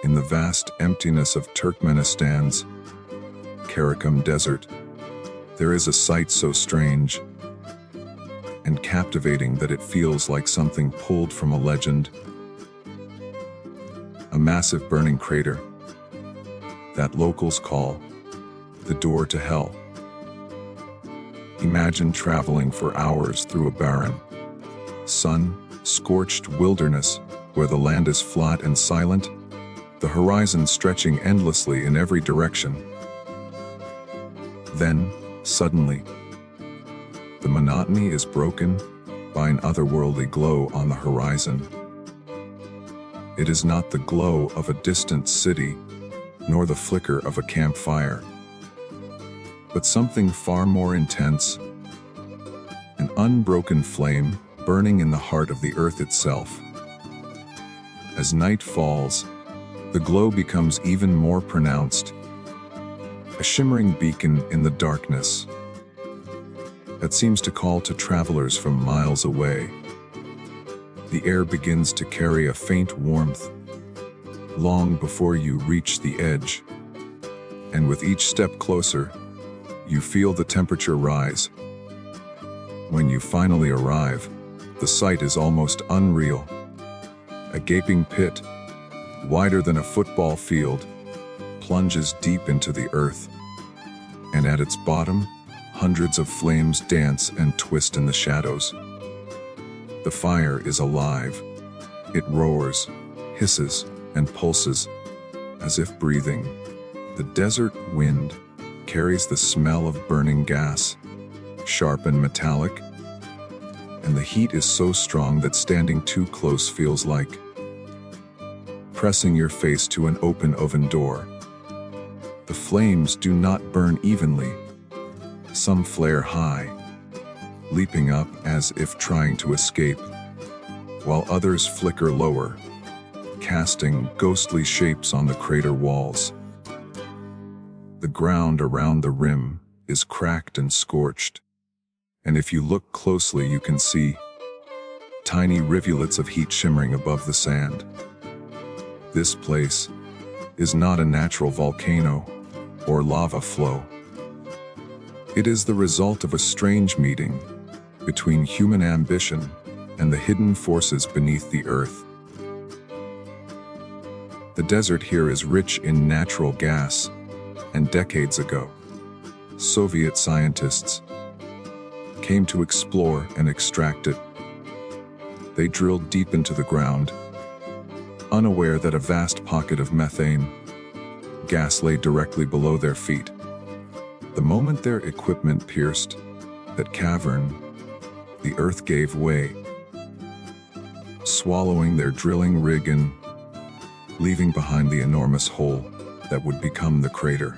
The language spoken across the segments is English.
In the vast emptiness of Turkmenistan's Karakum Desert, there is a sight so strange and captivating that it feels like something pulled from a legend. A massive burning crater that locals call the door to hell. Imagine traveling for hours through a barren, sun-scorched wilderness where the land is flat and silent, the horizon stretching endlessly in every direction. Then, suddenly, the monotony is broken by an otherworldly glow on the horizon. It is not the glow of a distant city, nor the flicker of a campfire, but something far more intense, an unbroken flame burning in the heart of the earth itself. As night falls, the glow becomes even more pronounced, a shimmering beacon in the darkness that seems to call to travelers from miles away. The air begins to carry a faint warmth long before you reach the edge, and with each step closer, you feel the temperature rise. When you finally arrive, the sight is almost unreal. A gaping pit, wider than a football field, plunges deep into the earth, and at its bottom, hundreds of flames dance and twist in the shadows. The fire is alive. It roars, hisses, and pulses, as if breathing. The desert wind carries the smell of burning gas, sharp and metallic, and the heat is so strong that standing too close feels like pressing your face to an open oven door. The flames do not burn evenly. Some flare high, leaping up as if trying to escape, while others flicker lower, casting ghostly shapes on the crater walls. The ground around the rim is cracked and scorched, and if you look closely you can see tiny rivulets of heat shimmering above the sand. This place is not a natural volcano or lava flow. It is the result of a strange meeting between human ambition and the hidden forces beneath the earth. The desert here is rich in natural gas, and decades ago, Soviet scientists came to explore and extract it. They drilled deep into the ground, unaware that a vast pocket of methane gas lay directly below their feet. The moment their equipment pierced that cavern, the earth gave way, swallowing their drilling rig and leaving behind the enormous hole that would become the crater.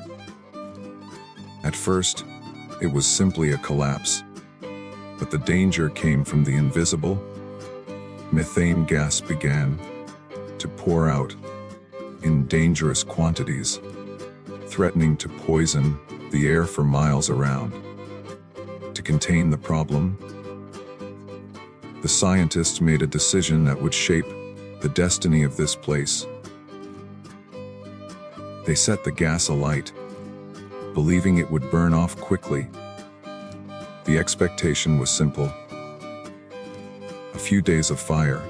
At first, it was simply a collapse, but the danger came from the invisible. Methane gas began to pour out in dangerous quantities, threatening to poison the air for miles around. To contain the problem, the scientists made a decision that would shape the destiny of this place. They set the gas alight, believing it would burn off quickly. The expectation was simple: a few days of fire,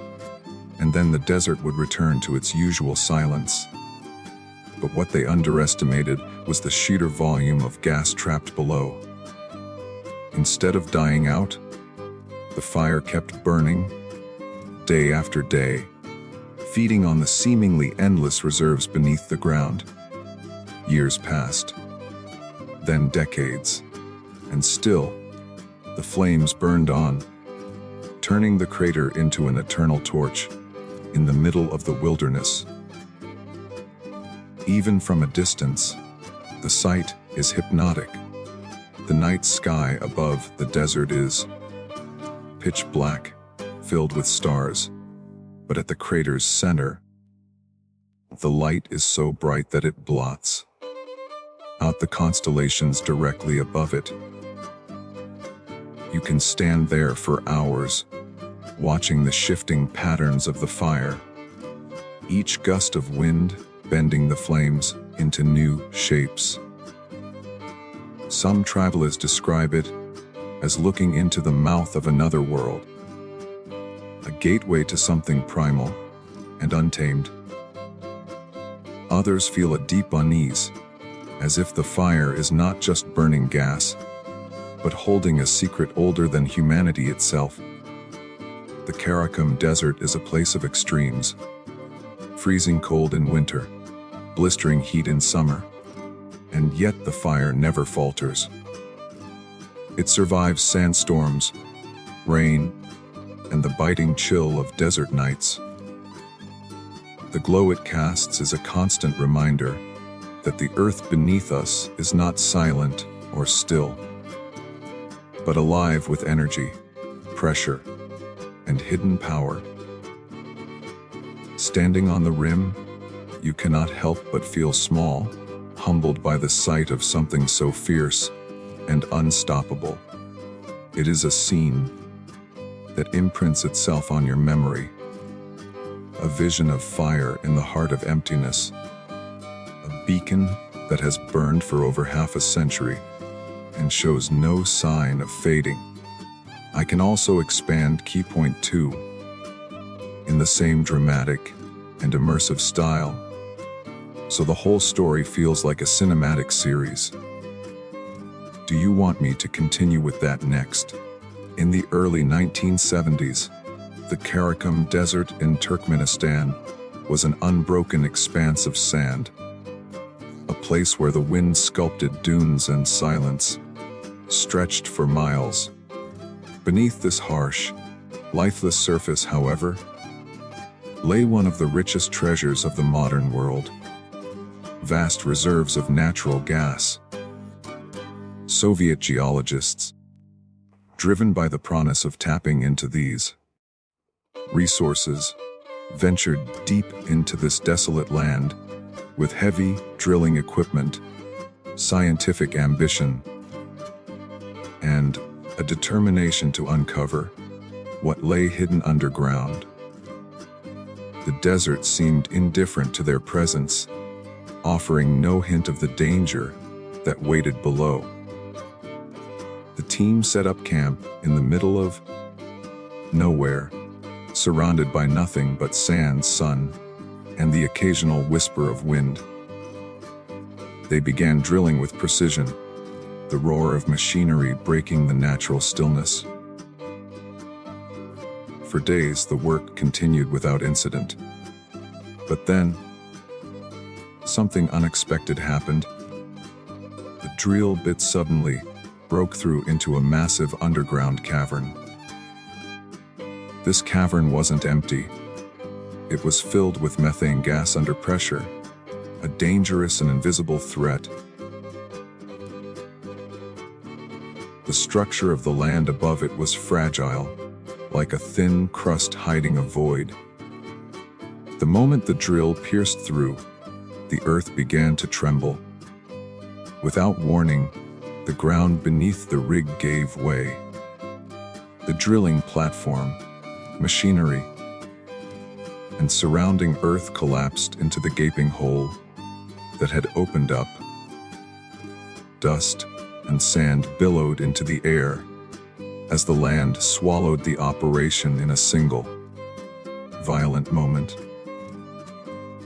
and then the desert would return to its usual silence. But what they underestimated was the sheer volume of gas trapped below. Instead of dying out, the fire kept burning, day after day, feeding on the seemingly endless reserves beneath the ground. Years passed, then decades, and still, the flames burned on, turning the crater into an eternal torch in the middle of the wilderness. Even from a distance, the sight is hypnotic. The night sky above the desert is pitch black, filled with stars, but at the crater's center, the light is so bright that it blots out the constellations directly above it. You can stand there for hours, watching the shifting patterns of the fire. Each gust of wind bending the flames into new shapes. Some travelers describe it as looking into the mouth of another world, a gateway to something primal and untamed. Others feel a deep unease, as if the fire is not just burning gas, but holding a secret older than humanity itself. The Karakum Desert is a place of extremes: freezing cold in winter, blistering heat in summer, and yet the fire never falters. It survives sandstorms, rain, and the biting chill of desert nights. The glow it casts is a constant reminder that the earth beneath us is not silent or still, but alive with energy, pressure, and hidden power. Standing on the rim, you cannot help but feel small, humbled by the sight of something so fierce and unstoppable. It is a scene that imprints itself on your memory, a vision of fire in the heart of emptiness, a beacon that has burned for over half a century and shows no sign of fading. I can also expand key point 2 in the same dramatic and immersive style, so the whole story feels like a cinematic series. Do you want me to continue with that next? In the early 1970s, the Karakum Desert in Turkmenistan was an unbroken expanse of sand, a place where the wind sculpted dunes and silence stretched for miles. Beneath this harsh, lifeless surface, however, lay one of the richest treasures of the modern world: vast reserves of natural gas. Soviet geologists, driven by the promise of tapping into these resources, ventured deep into this desolate land with heavy drilling equipment, scientific ambition, and a determination to uncover what lay hidden underground. The desert seemed indifferent to their presence, offering no hint of the danger that waited below. The team set up camp in the middle of nowhere, surrounded by nothing but sand, sun, and the occasional whisper of wind. They began drilling with precision, the roar of machinery breaking the natural stillness. For days, the work continued without incident. But then, something unexpected happened. The drill bit suddenly broke through into a massive underground cavern. This cavern wasn't empty. It was filled with methane gas under pressure, a dangerous and invisible threat. The structure of the land above it was fragile, like a thin crust hiding a void. The moment the drill pierced through, the earth began to tremble. Without warning, the ground beneath the rig gave way. The drilling platform, machinery, and surrounding earth collapsed into the gaping hole that had opened up. Dust and sand billowed into the air as the land swallowed the operation in a single, violent moment.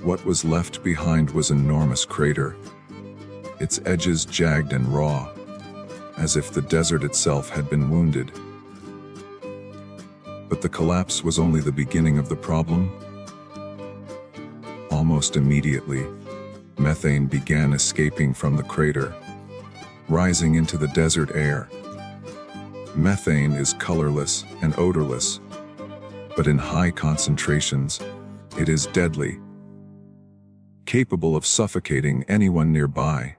What was left behind was an enormous crater, its edges jagged and raw, as if the desert itself had been wounded. But the collapse was only the beginning of the problem. Almost immediately, methane began escaping from the crater, rising into the desert air. Methane is colorless and odorless, but in high concentrations, it is deadly, capable of suffocating anyone nearby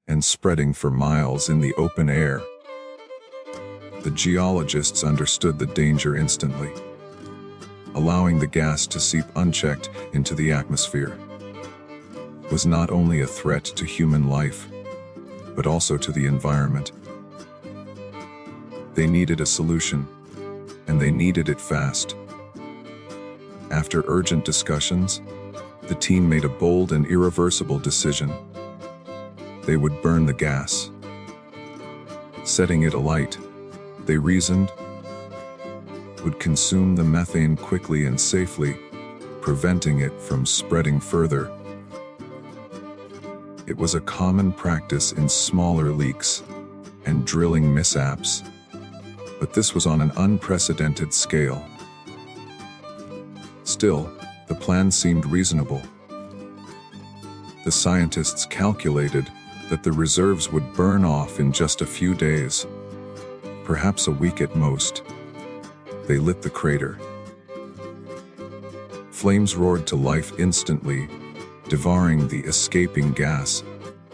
and spreading for miles in the open air. The geologists understood the danger instantly. Allowing the gas to seep unchecked into the atmosphere was not only a threat to human life, but also to the environment. They needed a solution, and they needed it fast. After urgent discussions, The team made a bold and irreversible decision. They would burn the gas. Setting it alight, they reasoned, would consume the methane quickly and safely, preventing it from spreading further. It was a common practice in smaller leaks and drilling mishaps, but this was on an unprecedented scale. Still, the plan seemed reasonable. The scientists calculated that the reserves would burn off in just a few days, perhaps a week at most. They lit the crater. Flames roared to life instantly, devouring the escaping gas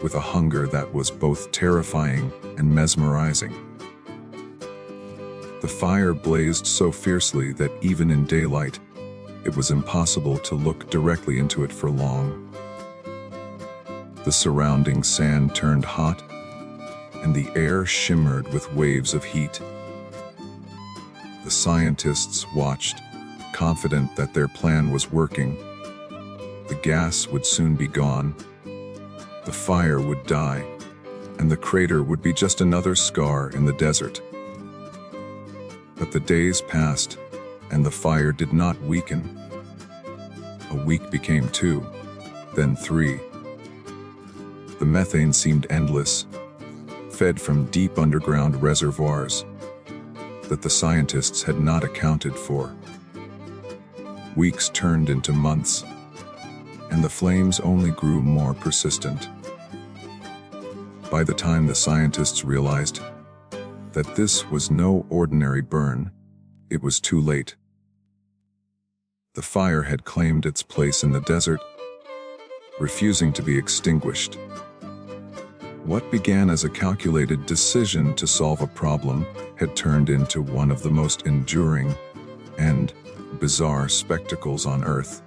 with a hunger that was both terrifying and mesmerizing. The fire blazed so fiercely that even in daylight, it was impossible to look directly into it for long. The surrounding sand turned hot, and the air shimmered with waves of heat. The scientists watched, confident that their plan was working. The gas would soon be gone, the fire would die, and the crater would be just another scar in the desert. But the days passed, and the fire did not weaken. A week became 2, then 3. The methane seemed endless, fed from deep underground reservoirs that the scientists had not accounted for. Weeks turned into months, and the flames only grew more persistent. By the time the scientists realized that this was no ordinary burn, it was too late. The fire had claimed its place in the desert, refusing to be extinguished. What began as a calculated decision to solve a problem had turned into one of the most enduring and bizarre spectacles on Earth.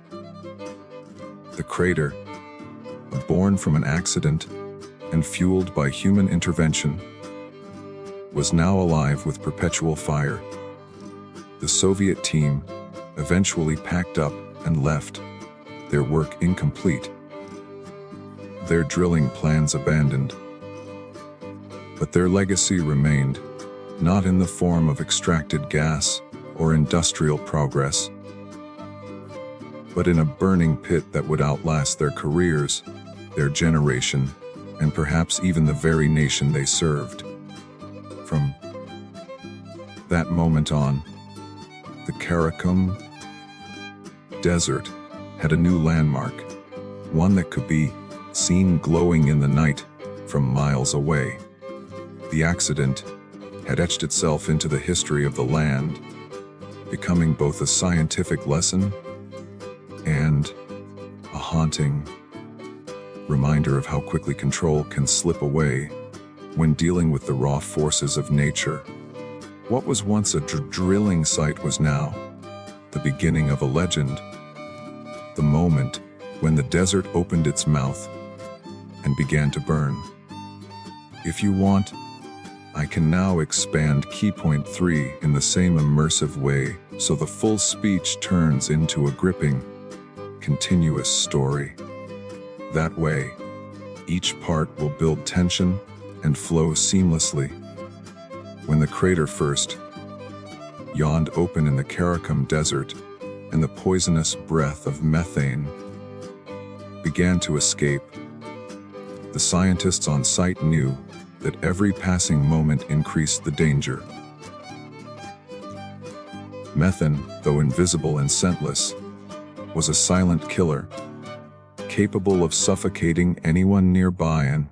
The crater, born from an accident and fueled by human intervention, was now alive with perpetual fire. The Soviet team eventually packed up and left, their work incomplete, their drilling plans abandoned. But their legacy remained, not in the form of extracted gas or industrial progress, but in a burning pit that would outlast their careers, their generation, and perhaps even the very nation they served. From that moment on, the Karakum Desert had a new landmark, one that could be seen glowing in the night from miles away. The accident had etched itself into the history of the land, becoming both a scientific lesson and a haunting reminder of how quickly control can slip away when dealing with the raw forces of nature. What was once a drilling site was now the beginning of a legend, the moment when the desert opened its mouth and began to burn. If you want, I can now expand key point 3 in the same immersive way, so the full speech turns into a gripping, continuous story. That way, each part will build tension and flow seamlessly. When the crater first yawned open in the Karakum Desert, and the poisonous breath of methane began to escape, the scientists on site knew that every passing moment increased the danger. Methane, though invisible and scentless, was a silent killer, capable of suffocating anyone nearby and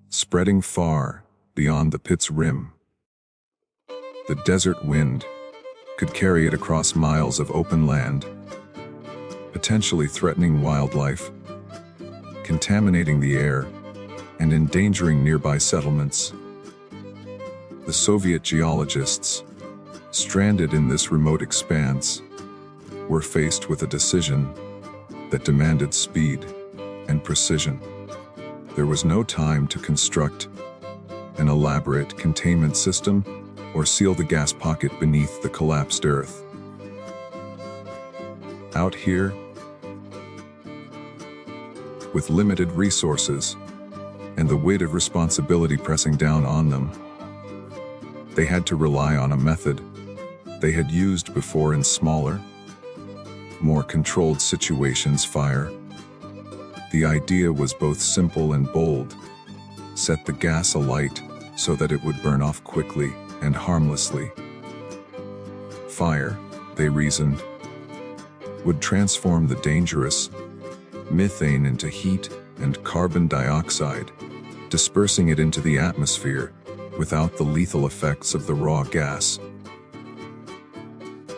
spreading far beyond the pit's rim. The desert wind could carry it across miles of open land, potentially threatening wildlife, contaminating the air, and endangering nearby settlements. The Soviet geologists, stranded in this remote expanse, were faced with a decision that demanded speed and precision. There was no time to construct an elaborate containment system or seal the gas pocket beneath the collapsed earth. Out here, with limited resources and the weight of responsibility pressing down on them. They had to rely on a method they had used before in smaller, more controlled situations: fire. The idea was both simple and bold: set the gas alight so that it would burn off quickly and harmlessly. Fire, they reasoned, would transform the dangerous methane into heat and carbon dioxide, dispersing it into the atmosphere without the lethal effects of the raw gas.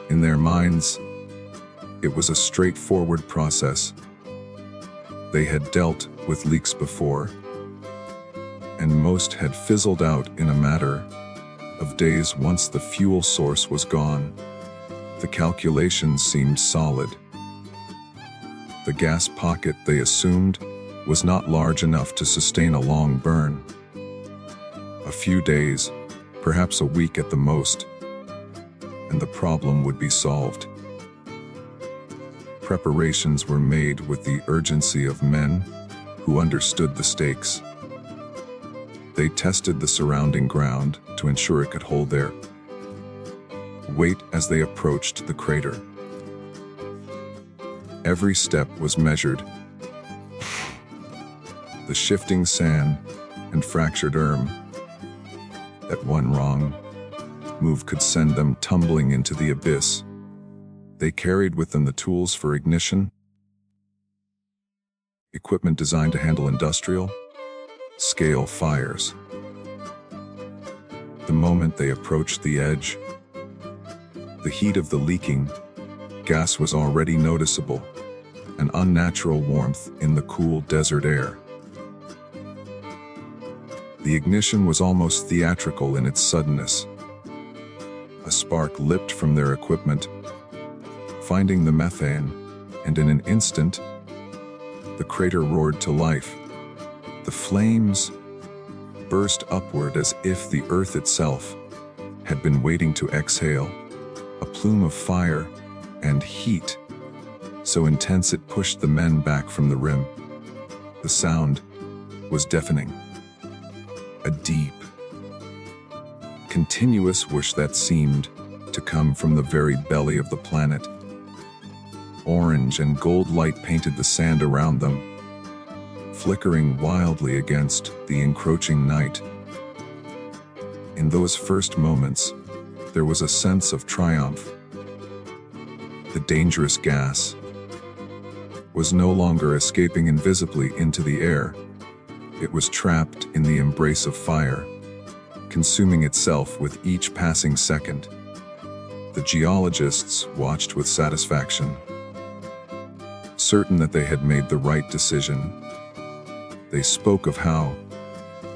In their minds, it was a straightforward process. They had dealt with leaks before, and most had fizzled out in a matter of days once the fuel source was gone. The calculations seemed solid. The gas pocket, they assumed, was not large enough to sustain a long burn. A few days, perhaps a week at the most, and the problem would be solved. Preparations were made with the urgency of men who understood the stakes. They tested the surrounding ground to ensure it could hold their weight as they approached the crater. Every step was measured. The shifting sand and fractured that one wrong move could send them tumbling into the abyss. They carried with them the tools for ignition, equipment designed to handle industrial scale fires. The moment they approached the edge, the heat of the leaking gas was already noticeable, an unnatural warmth in the cool desert air. The ignition was almost theatrical in its suddenness. A spark leapt from their equipment, finding the methane, and in an instant, the crater roared to life. The flames burst upward as if the earth itself had been waiting to exhale, a plume of fire and heat, so intense it pushed the men back from the rim. The sound was deafening. A deep, continuous whoosh that seemed to come from the very belly of the planet. Orange and gold light painted the sand around them, flickering wildly against the encroaching night. In those first moments, there was a sense of triumph. The dangerous gas was no longer escaping invisibly into the air. It was trapped in the embrace of fire, consuming itself with each passing second. The geologists watched with satisfaction, certain that they had made the right decision. They spoke of how,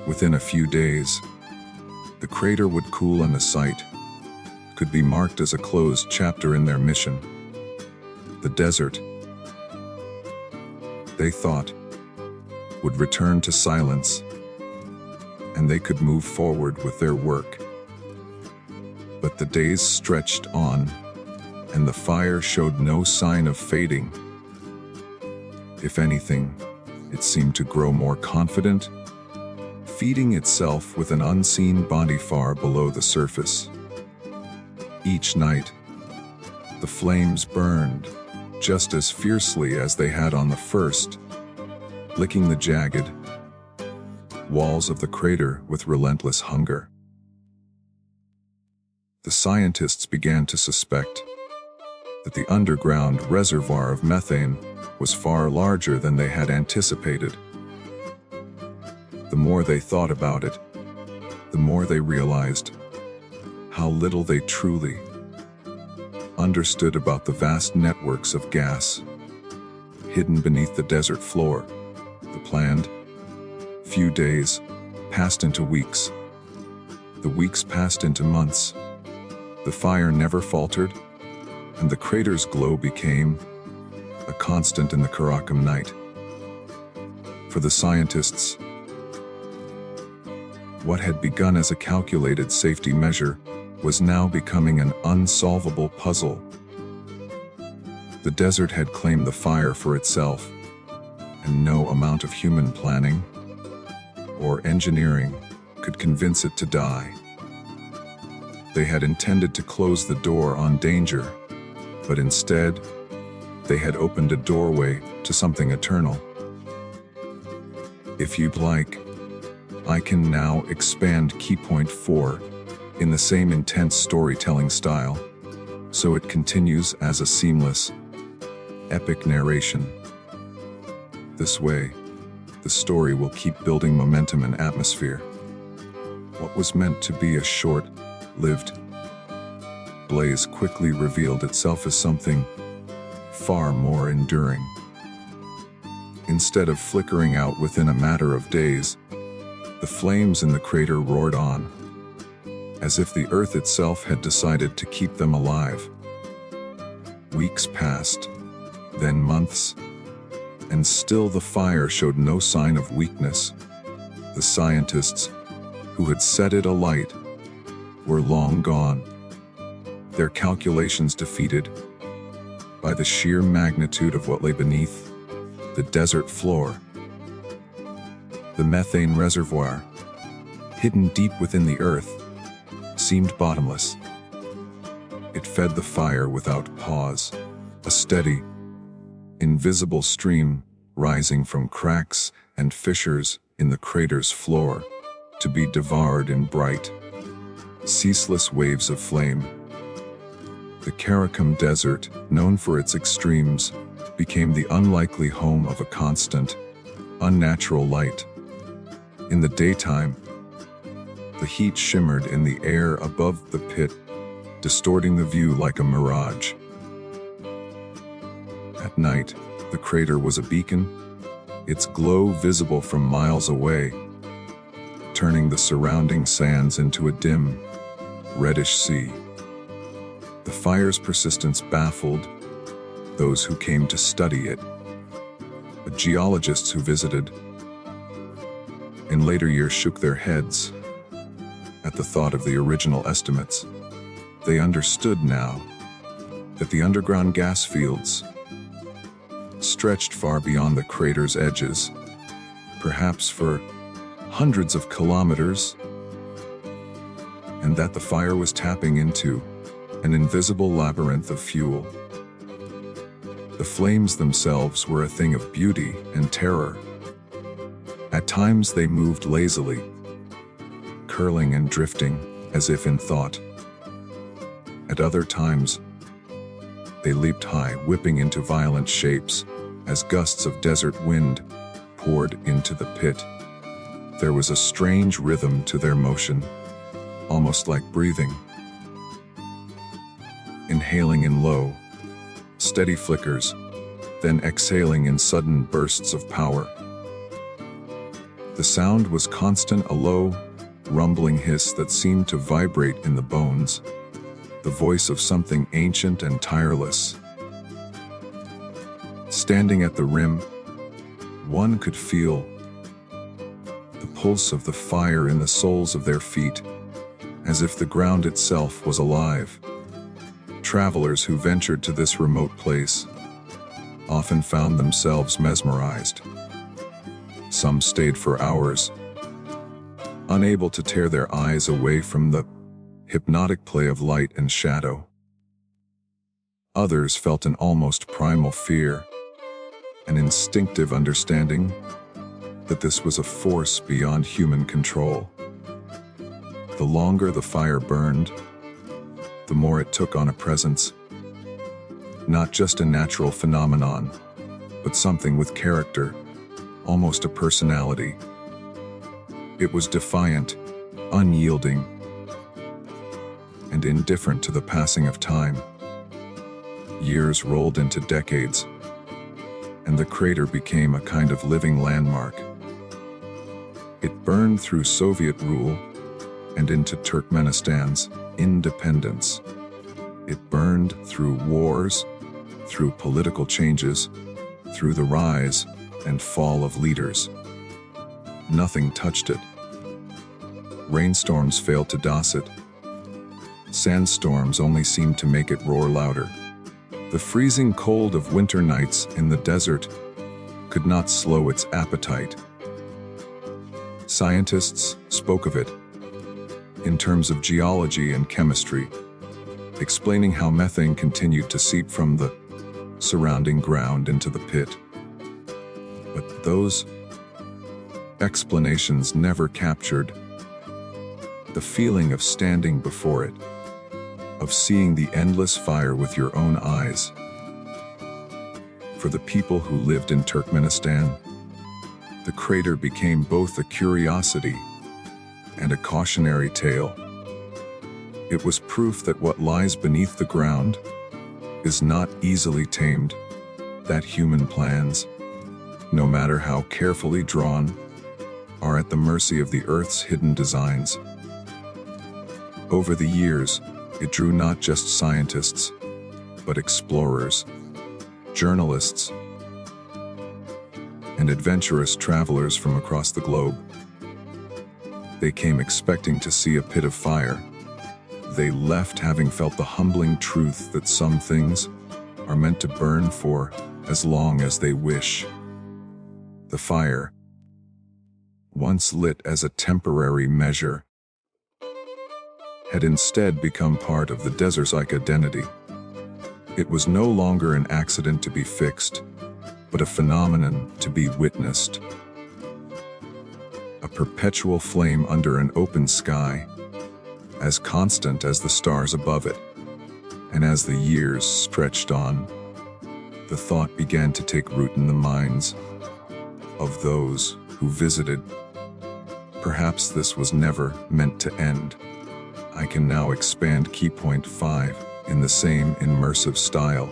within a few days, the crater would cool and the site could be marked as a closed chapter in their mission. The desert, they thought, would return to silence, and they could move forward with their work. But the days stretched on, and the fire showed no sign of fading. If anything, it seemed to grow more confident, feeding itself with an unseen body far below the surface. Each night, the flames burned just as fiercely as they had on the first, licking the jagged walls of the crater with relentless hunger. The scientists began to suspect that the underground reservoir of methane was far larger than they had anticipated. The more they thought about it, the more they realized how little they truly understood about the vast networks of gas hidden beneath the desert floor. The planned few days passed into weeks. The weeks passed into months. The fire never faltered, and the crater's glow became a constant in the Karakum night. For the scientists, what had begun as a calculated safety measure was now becoming an unsolvable puzzle. The desert had claimed the fire for itself, and no amount of human planning or engineering could convince it to die. They had intended to close the door on danger, but instead, they had opened a doorway to something eternal. If you'd like, I can now expand key point 4 in the same intense storytelling style, so it continues as a seamless, epic narration. This way, the story will keep building momentum and atmosphere. What was meant to be a short-lived blaze quickly revealed itself as something far more enduring. Instead of flickering out within a matter of days, the flames in the crater roared on, as if the earth itself had decided to keep them alive. Weeks passed, then months, and still the fire showed no sign of weakness. The scientists who had set it alight were long gone, their calculations defeated by the sheer magnitude of what lay beneath the desert floor. The methane reservoir, hidden deep within the earth, seemed bottomless. It fed the fire without pause, a steady, invisible stream rising from cracks and fissures in the crater's floor, to be devoured in bright, ceaseless waves of flame. The Karakum Desert, known for its extremes, became the unlikely home of a constant, unnatural light. In the daytime, the heat shimmered in the air above the pit, distorting the view like a mirage. At night, the crater was a beacon, its glow visible from miles away, turning the surrounding sands into a dim, reddish sea. The fire's persistence baffled those who came to study it. The geologists who visited in later years shook their heads at the thought of the original estimates. They understood now that the underground gas fields stretched far beyond the crater's edges, perhaps for hundreds of kilometers, and that the fire was tapping into an invisible labyrinth of fuel. The flames themselves were a thing of beauty and terror. At times they moved lazily, curling and drifting as if in thought. At other times, they leaped high, whipping into violent shapes as gusts of desert wind poured into the pit. There was a strange rhythm to their motion, almost like breathing. Inhaling in low, steady flickers, then exhaling in sudden bursts of power. The sound was constant, a low, rumbling hiss that seemed to vibrate in the bones, the voice of something ancient and tireless. Standing at the rim, one could feel the pulse of the fire in the soles of their feet, as if the ground itself was alive. Travelers who ventured to this remote place often found themselves mesmerized. Some stayed for hours, unable to tear their eyes away from the hypnotic play of light and shadow. Others felt an almost primal fear, an instinctive understanding that this was a force beyond human control. The longer the fire burned, the more it took on a presence, not just a natural phenomenon, but something with character, almost a personality. It was defiant, unyielding, and indifferent to the passing of time. Years rolled into decades, and the crater became a kind of living landmark. It burned through Soviet rule and into Turkmenistan's independence. It burned through wars, through political changes, through the rise and fall of leaders. Nothing touched it. Rainstorms failed to douse it. Sandstorms only seemed to make it roar louder. The freezing cold of winter nights in the desert could not slow its appetite. Scientists spoke of it in terms of geology and chemistry, explaining how methane continued to seep from the surrounding ground into the pit. But those explanations never captured the feeling of standing before it, of seeing the endless fire with your own eyes. For the people who lived in Turkmenistan, the crater became both a curiosity and a cautionary tale. It was proof that what lies beneath the ground is not easily tamed, that human plans, no matter how carefully drawn, are at the mercy of the Earth's hidden designs. Over the years, it drew not just scientists, but explorers, journalists, and adventurous travelers from across the globe. They came expecting to see a pit of fire. They left having felt the humbling truth that some things are meant to burn for as long as they wish. The fire, once lit as a temporary measure, had instead become part of the desert's identity. It was no longer an accident to be fixed, but a phenomenon to be witnessed. A perpetual flame under an open sky, as constant as the stars above it. And as the years stretched on, the thought began to take root in the minds of those who visited. Perhaps this was never meant to end. I can now expand key point 5 in the same immersive style,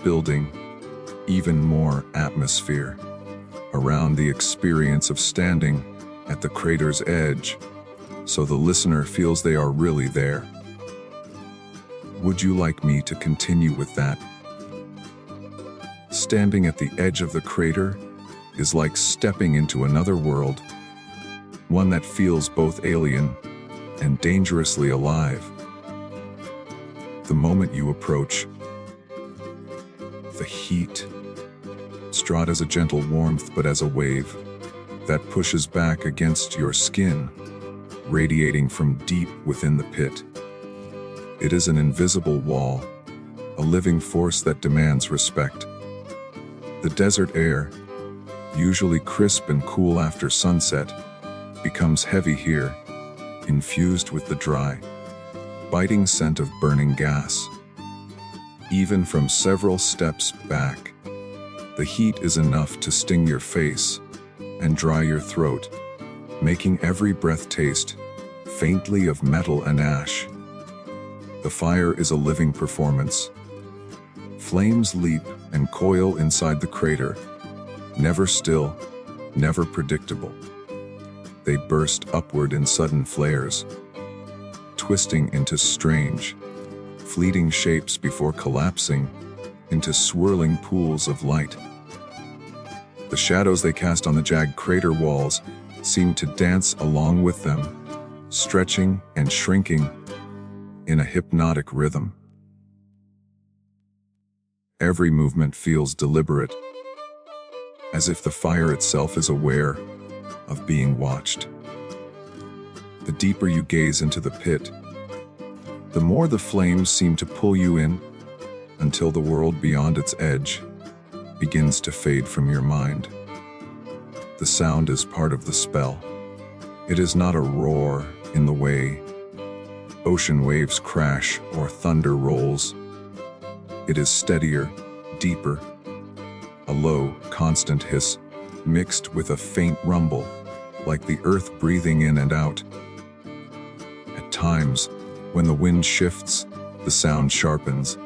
building even more atmosphere around the experience of standing at the crater's edge, so the listener feels they are really there. Would you like me to continue with that? Standing at the edge of the crater is like stepping into another world, one that feels both alien and dangerously alive. The moment you approach, the heat, straught as a gentle warmth but as a wave that pushes back against your skin, radiating from deep within the pit. It is an invisible wall, a living force that demands respect. The desert air, usually crisp and cool after sunset, becomes heavy here, infused with the dry, biting scent of burning gas. Even from several steps back, the heat is enough to sting your face and dry your throat, making every breath taste faintly of metal and ash. The fire is a living performance. Flames leap and coil inside the crater, never still, never predictable. They burst upward in sudden flares, twisting into strange, fleeting shapes before collapsing into swirling pools of light. The shadows they cast on the jagged crater walls seem to dance along with them, stretching and shrinking in a hypnotic rhythm. Every movement feels deliberate, as if the fire itself is aware of being watched. The deeper you gaze into the pit, the more the flames seem to pull you in, until the world beyond its edge begins to fade from your mind. The sound is part of the spell. It is not a roar in the way ocean waves crash or thunder rolls. It is steadier, deeper, a low, constant hiss mixed with a faint rumble, like the earth breathing in and out. At times, when the wind shifts, the sound sharpens,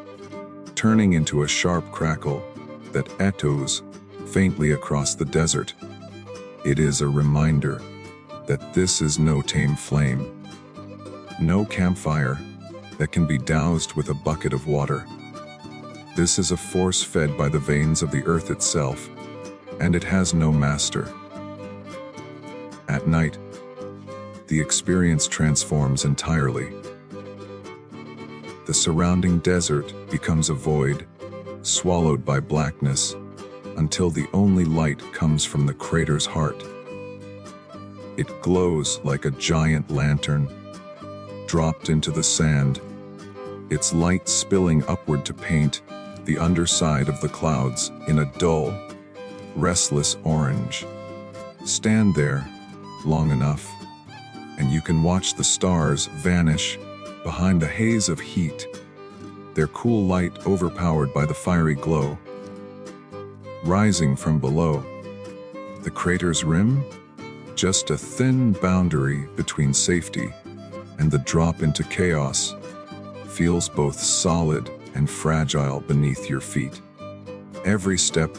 turning into a sharp crackle that echoes faintly across the desert. It is a reminder that this is no tame flame, no campfire that can be doused with a bucket of water. This is a force fed by the veins of the earth itself, and it has no master. At night, the experience transforms entirely. The surrounding desert becomes a void, swallowed by blackness, until the only light comes from the crater's heart. It glows like a giant lantern, dropped into the sand, its light spilling upward to paint the underside of the clouds in a dull, restless orange. Stand there long enough, and you can watch the stars vanish behind the haze of heat, their cool light overpowered by the fiery glow. Rising from below, the crater's rim, just a thin boundary between safety and the drop into chaos, feels both solid and fragile beneath your feet. Every step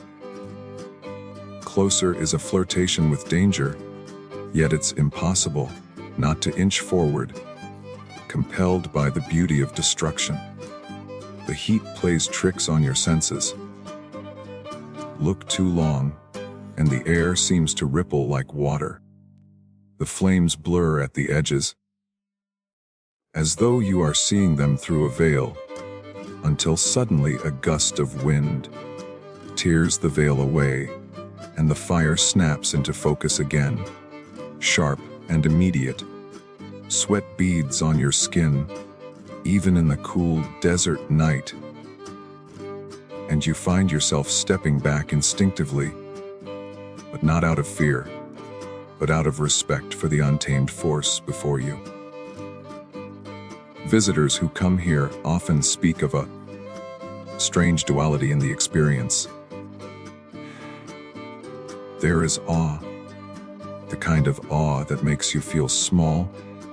closer is a flirtation with danger, yet it's impossible not to inch forward, compelled by the beauty of destruction. The heat plays tricks on your senses. Look too long, and the air seems to ripple like water. The flames blur at the edges, as though you are seeing them through a veil, until suddenly a gust of wind tears the veil away, and the fire snaps into focus again, sharp and immediate. Sweat beads on your skin, even in the cool desert night, and you find yourself stepping back instinctively, but not out of fear, but out of respect for the untamed force before you. Visitors who come here often speak of a strange duality in the experience. There is awe, the kind of awe that makes you feel small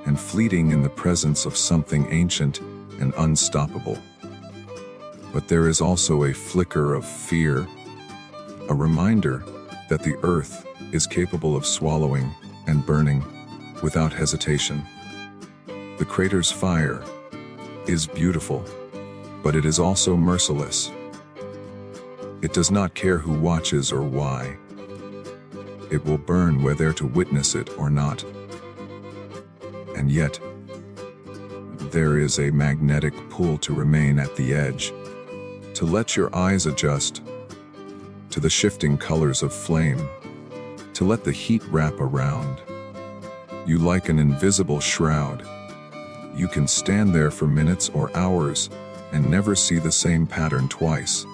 and fleeting in the presence of something ancient and unstoppable. But there is also a flicker of fear, a reminder that the earth is capable of swallowing and burning without hesitation. The crater's fire is beautiful, but it is also merciless. It does not care who watches or why. It will burn whether to witness it or not. And yet, there is a magnetic pull to remain at the edge, to let your eyes adjust to the shifting colors of flame, to let the heat wrap around you like an invisible shroud. You can stand there for minutes or hours and never see the same pattern twice.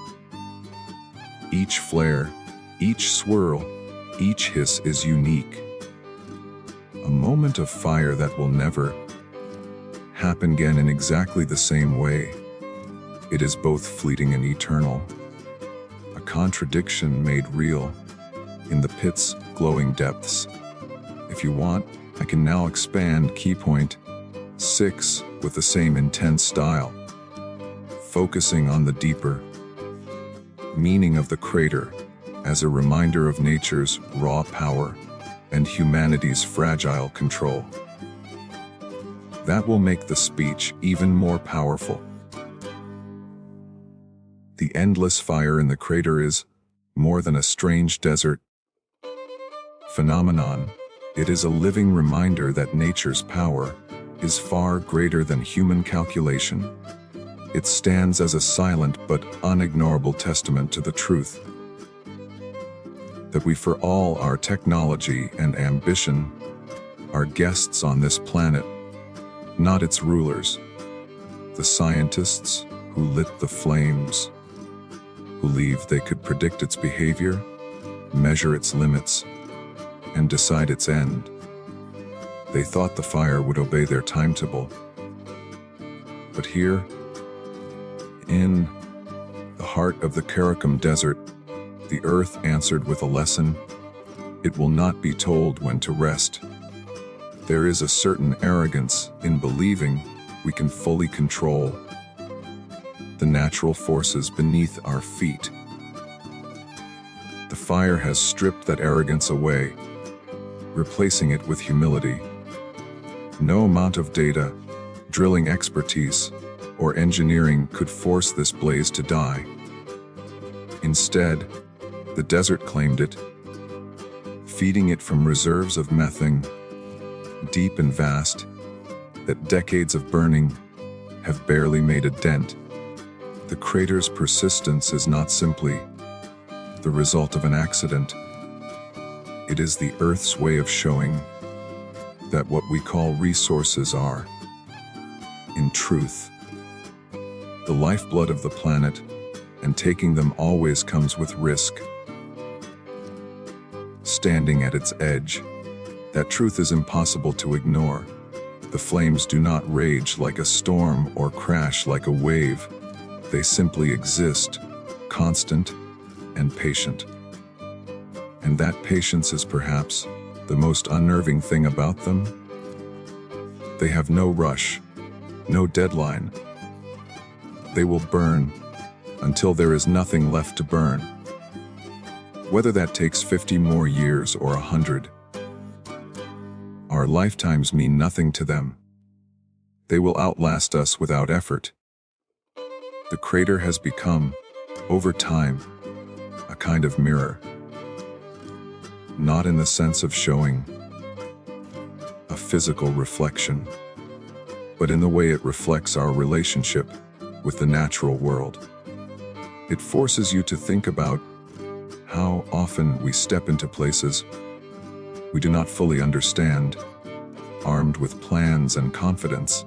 Each flare, each swirl, each hiss is unique. A moment of fire that will never happen again in exactly the same way. It is both fleeting and eternal, a contradiction made real in the pit's glowing depths. If you want, I can now expand key point 6 with the same intense style, focusing on the deeper meaning of the crater as a reminder of nature's raw power and humanity's fragile control. That will make the speech even more powerful. The endless fire in the crater is more than a strange desert phenomenon. It is a living reminder that nature's power is far greater than human calculation. It stands as a silent but unignorable testament to the truth that we, for all our technology and ambition, are guests on this planet, not its rulers. The scientists who lit the flames, who believed they could predict its behavior, measure its limits, and decide its end. They thought the fire would obey their timetable. But here, in the heart of the Karakum Desert, the earth answered with a lesson. It will not be told when to rest. There is a certain arrogance in believing we can fully control the natural forces beneath our feet. The fire has stripped that arrogance away, replacing it with humility. No amount of data, drilling expertise, or engineering could force this blaze to die. Instead, the desert claimed it, feeding it from reserves of methane, deep and vast, that decades of burning have barely made a dent. The crater's persistence is not simply the the result of an accident. It is the Earth's way of showing that what we call resources are, in truth, the lifeblood of the planet, and taking them always comes with risk. Standing at its edge, that truth is impossible to ignore. The flames do not rage like a storm or crash like a wave. They simply exist, constant and patient. And that patience is perhaps the most unnerving thing about them. They have no rush, no deadline. They will burn until there is nothing left to burn. Whether that takes 50 more years or 100, our lifetimes mean nothing to them. They will outlast us without effort. The crater has become, over time, a kind of mirror. Not in the sense of showing a physical reflection, but in the way it reflects our relationship with the natural world. It forces you to think about how often we step into places we do not fully understand, armed with plans and confidence,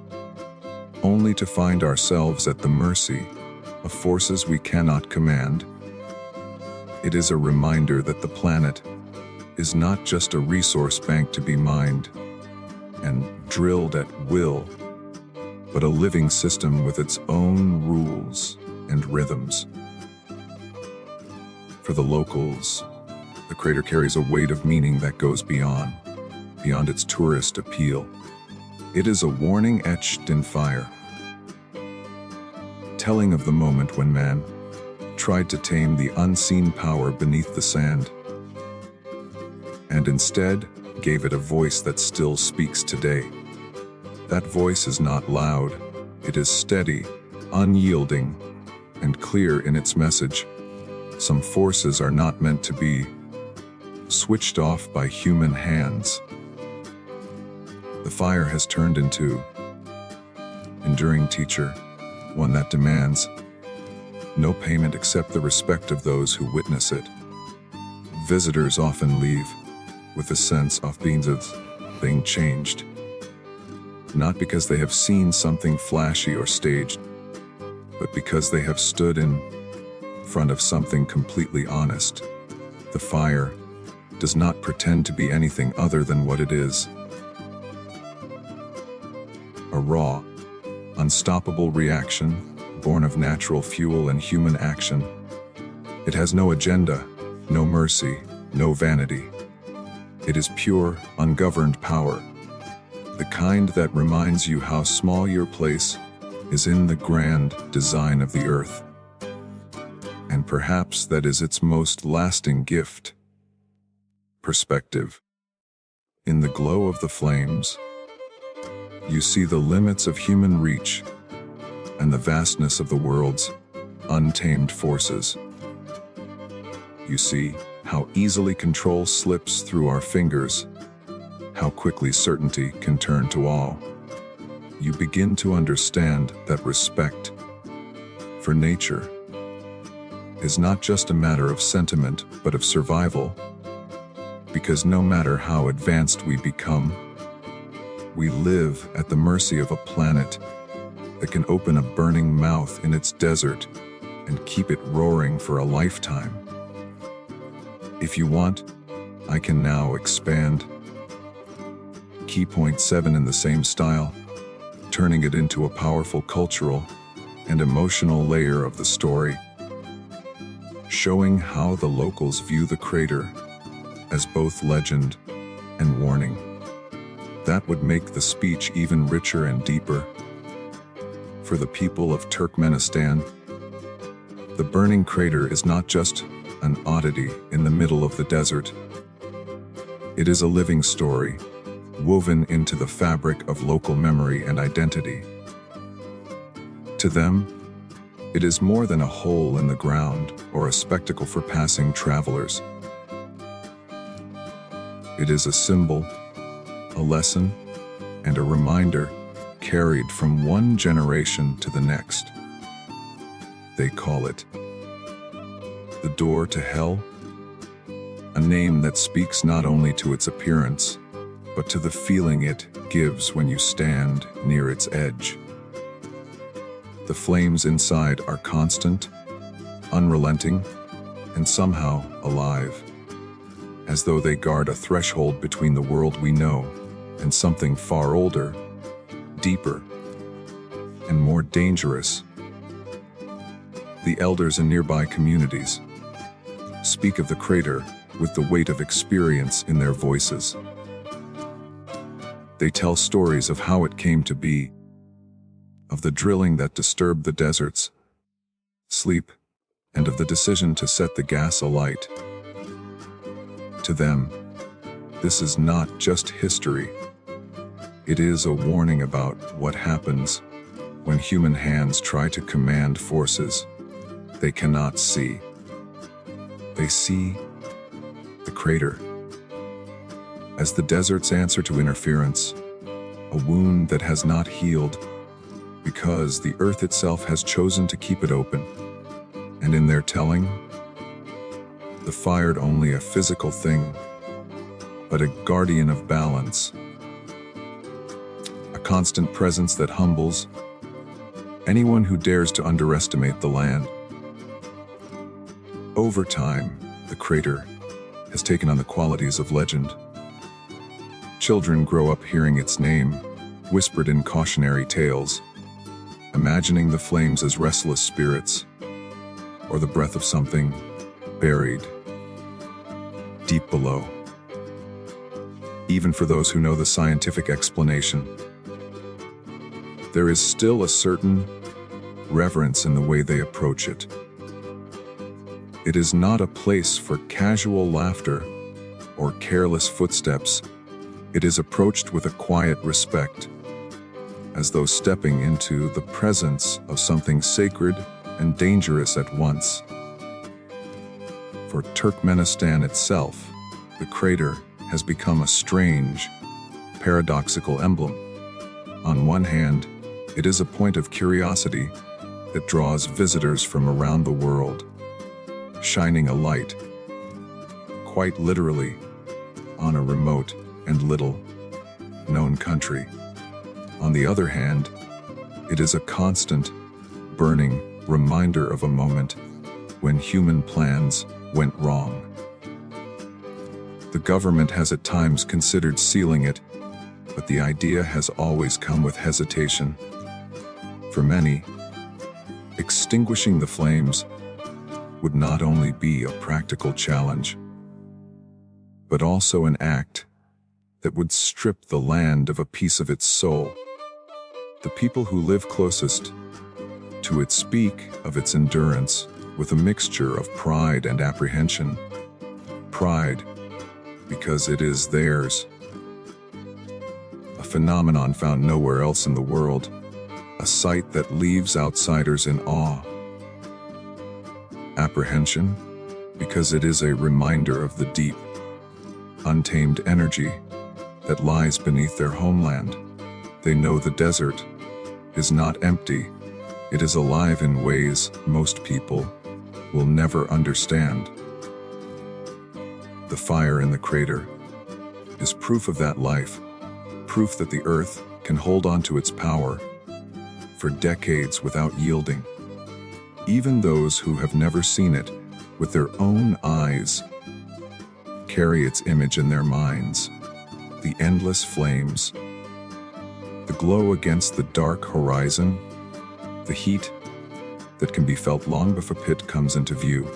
only to find ourselves at the mercy of forces we cannot command. It is a reminder that the planet is not just a resource bank to be mined and drilled at will, but a living system with its own rules and rhythms. For the locals, the crater carries a weight of meaning that goes beyond its tourist appeal. It is a warning etched in fire, telling of the moment when man tried to tame the unseen power beneath the sand, and instead gave it a voice that still speaks today. That voice is not loud, it is steady, unyielding, and clear in its message. Some forces are not meant to be switched off by human hands. The fire has turned into enduring teacher, one that demands no payment except the respect of those who witness it. Visitors often leave with a sense of being changed, not because they have seen something flashy or staged, but because they have stood in front of something completely honest. The fire does not pretend to be anything other than what it is: a raw, unstoppable reaction born of natural fuel and human action. It has no agenda, no mercy, no vanity. It is pure, ungoverned power, the kind that reminds you how small your place is in the grand design of the earth. And perhaps that is its most lasting gift: perspective. In the glow of the flames, you see the limits of human reach and the vastness of the world's untamed forces. You see how easily control slips through our fingers, how quickly certainty can turn to awe. You begin to understand that respect for nature is not just a matter of sentiment, but of survival. Because no matter how advanced we become, we live at the mercy of a planet that can open a burning mouth in its desert and keep it roaring for a lifetime. If you want, I can now expand Key Point 7 in the same style, turning it into a powerful cultural and emotional layer of the story, showing how the locals view the crater as both legend and warning. That would make the speech even richer and deeper. For the people of Turkmenistan, the burning crater is not just an oddity in the middle of the desert. It is a living story, woven into the fabric of local memory and identity. To them, it is more than a hole in the ground or a spectacle for passing travelers. It is a symbol, a lesson, and a reminder carried from one generation to the next. They call it the door to hell a name that speaks not only to its appearance, but to the feeling it gives when you stand near its edge. The flames inside are constant, unrelenting, and somehow alive, as though they guard a threshold between the world we know and something far older, deeper, and more dangerous. The elders in nearby communities speak of the crater with the weight of experience in their voices. They tell stories of how it came to be, of the drilling that disturbed the desert's sleep, and of the decision to set the gas alight. To them, this is not just history. It is a warning about what happens when human hands try to command forces they cannot see. They see the crater as the desert's answer to interference, a wound that has not healed because the earth itself has chosen to keep it open. And in their telling, the fired only a physical thing, but a guardian of balance, a constant presence that humbles anyone who dares to underestimate the land. Over time, the crater has taken on the qualities of legend. Children grow up hearing its name, whispered in cautionary tales, imagining the flames as restless spirits, or the breath of something buried deep below. Even for those who know the scientific explanation, there is still a certain reverence in the way they approach it. It is not a place for casual laughter or careless footsteps. It is approached with a quiet respect, as though stepping into the presence of something sacred and dangerous at once. For Turkmenistan itself, the crater has become a strange, paradoxical emblem. On one hand, it is a point of curiosity that draws visitors from around the world, shining a light, quite literally, on a remote and little-known country. On the other hand, it is a constant, burning reminder of a moment when human plans went wrong. The government has at times considered sealing it, but the idea has always come with hesitation. For many, extinguishing the flames would not only be a practical challenge, but also an act that would strip the land of a piece of its soul. The people who live closest to it speak of its endurance with a mixture of pride and apprehension. Pride, because it is theirs, a phenomenon found nowhere else in the world, a sight that leaves outsiders in awe. Apprehension, because it is a reminder of the deep, untamed energy that lies beneath their homeland. They know the desert is not empty. It is alive in ways most people will never understand. The fire in the crater is proof of that life, proof that the earth can hold on to its power for decades without yielding. Even those who have never seen it with their own eyes carry its image in their minds. The endless flames, the glow against the dark horizon, the heat that can be felt long before a pit comes into view.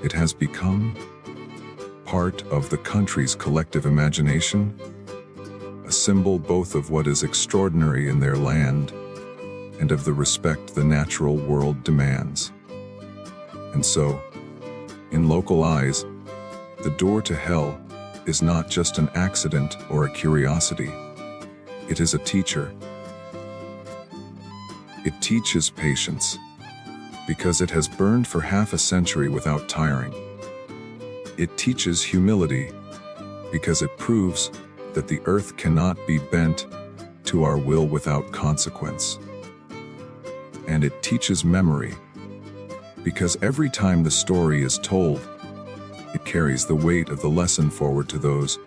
It has become part of the country's collective imagination, a symbol both of what is extraordinary in their land and of the respect the natural world demands. And so, in local eyes, the door to hell is not just an accident or a curiosity. It is a teacher. It teaches patience, because it has burned for half a century without tiring. It teaches humility, because it proves that the earth cannot be bent to our will without consequence. And it teaches memory, because every time the story is told, It carries the weight of the lesson forward to those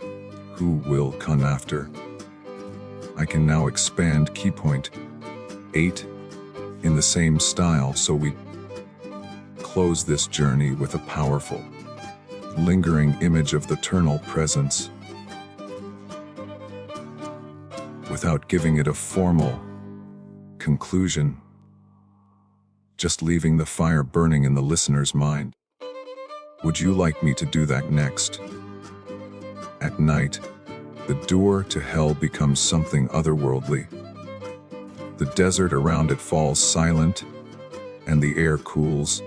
who will come after. I can now expand key point 8 in the same style, so we close this journey with a powerful, lingering image of the eternal presence, without giving it a formal conclusion, just leaving the fire burning in the listener's mind. Would you like me to do that next? At night, the door to hell becomes something otherworldly. The desert around it falls silent, and the air cools.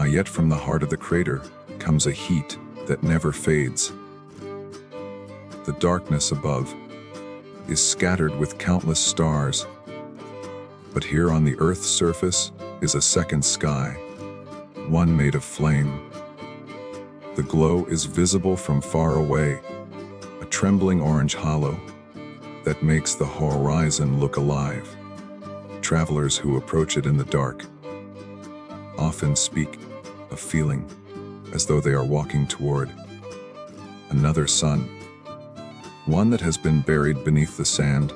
Yet from the heart of the crater comes a heat that never fades. The darkness above is scattered with countless stars, but here on the Earth's surface is a second sky, one made of flame. The glow is visible from far away, a trembling orange halo that makes the horizon look alive. Travelers who approach it in the dark often speak of feeling as though they are walking toward another sun, one that has been buried beneath the sand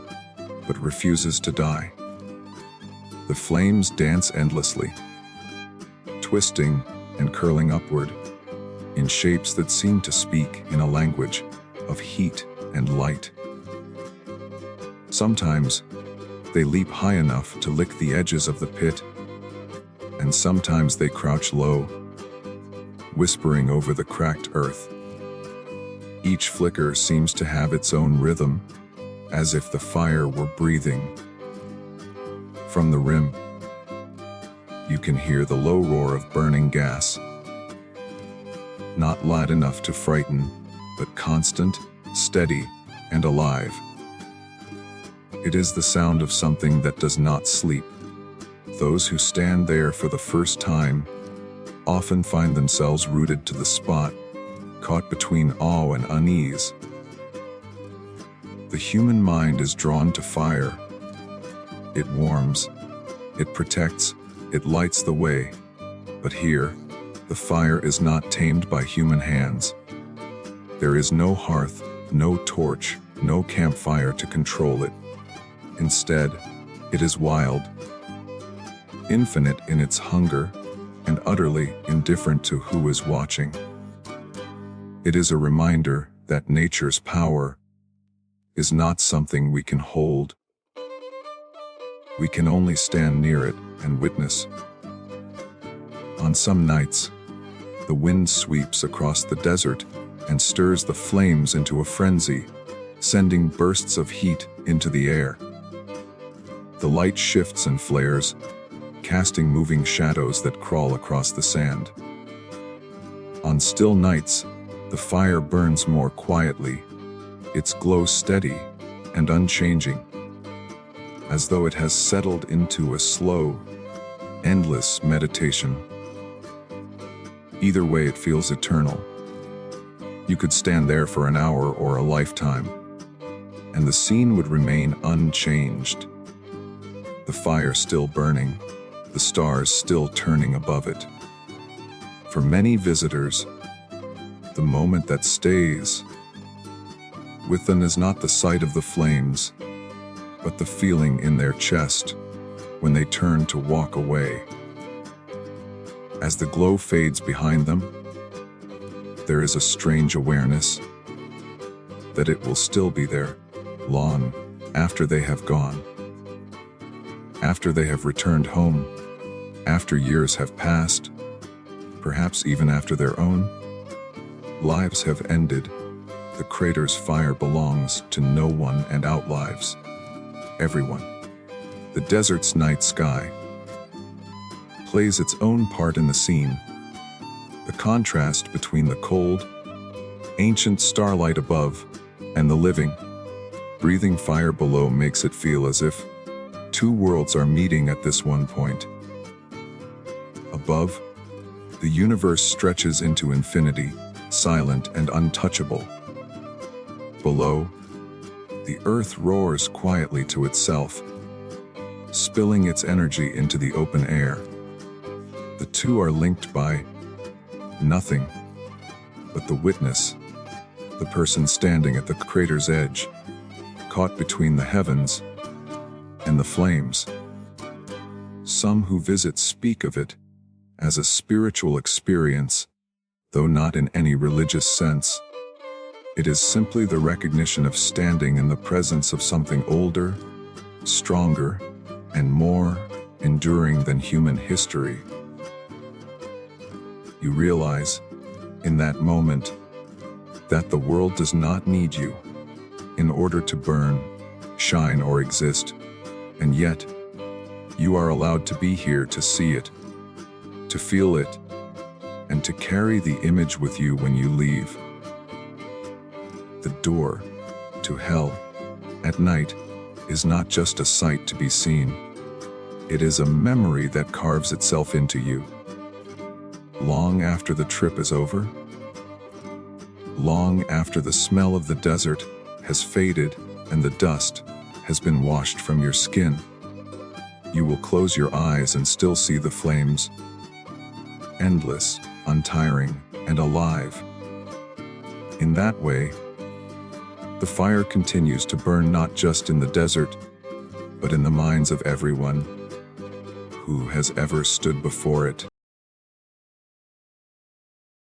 but refuses to die. The flames dance endlessly, twisting and curling upward in shapes that seem to speak in a language of heat and light. Sometimes they leap high enough to lick the edges of the pit, and sometimes they crouch low, whispering over the cracked earth. Each flicker seems to have its own rhythm, as if the fire were breathing. From the rim, you can hear the low roar of burning gas. Not loud enough to frighten, but constant, steady, and alive. It is the sound of something that does not sleep. Those who stand there for the first time often find themselves rooted to the spot, caught between awe and unease. The human mind is drawn to fire. It warms, it protects, it lights the way. But here, the fire is not tamed by human hands. There is no hearth, no torch, no campfire to control it. Instead, it is wild, infinite in its hunger, and utterly indifferent to who is watching. It is a reminder that nature's power is not something we can hold. We can only stand near it and witness. On some nights, the wind sweeps across the desert and stirs the flames into a frenzy, sending bursts of heat into the air. The light shifts and flares, casting moving shadows that crawl across the sand. On still nights, the fire burns more quietly, its glow steady and unchanging, as though it has settled into a slow, endless meditation. Either way, it feels eternal. You could stand there for an hour or a lifetime, and the scene would remain unchanged. The fire still burning, the stars still turning above it. For many visitors, the moment that stays with them is not the sight of the flames, but the feeling in their chest when they turn to walk away. As the glow fades behind them, there is a strange awareness that it will still be there long after they have gone. After they have returned home, after years have passed, perhaps even after their own lives have ended, the crater's fire belongs to no one and outlives everyone. The desert's night sky plays its own part in the scene. The contrast between the cold, ancient starlight above and the living, breathing fire below makes it feel as if two worlds are meeting at this one point. Above, the universe stretches into infinity, silent and untouchable. Below, the earth roars quietly to itself, spilling its energy into the open air. The two are linked by nothing, but the witness, the person standing at the crater's edge, caught between the heavens and the flames. Some who visit speak of it as a spiritual experience, though not in any religious sense. It is simply the recognition of standing in the presence of something older, stronger, and more enduring than human history. You realize, in that moment, that the world does not need you in order to burn, shine, or exist, and yet, you are allowed to be here to see it, to feel it, and to carry the image with you when you leave. The door to hell at night is not just a sight to be seen. It is a memory that carves itself into you. Long after the trip is over, long after the smell of the desert has faded and the dust has been washed from your skin, you will close your eyes and still see the flames, endless, untiring, and alive. In that way, the fire continues to burn not just in the desert, but in the minds of everyone who has ever stood before it.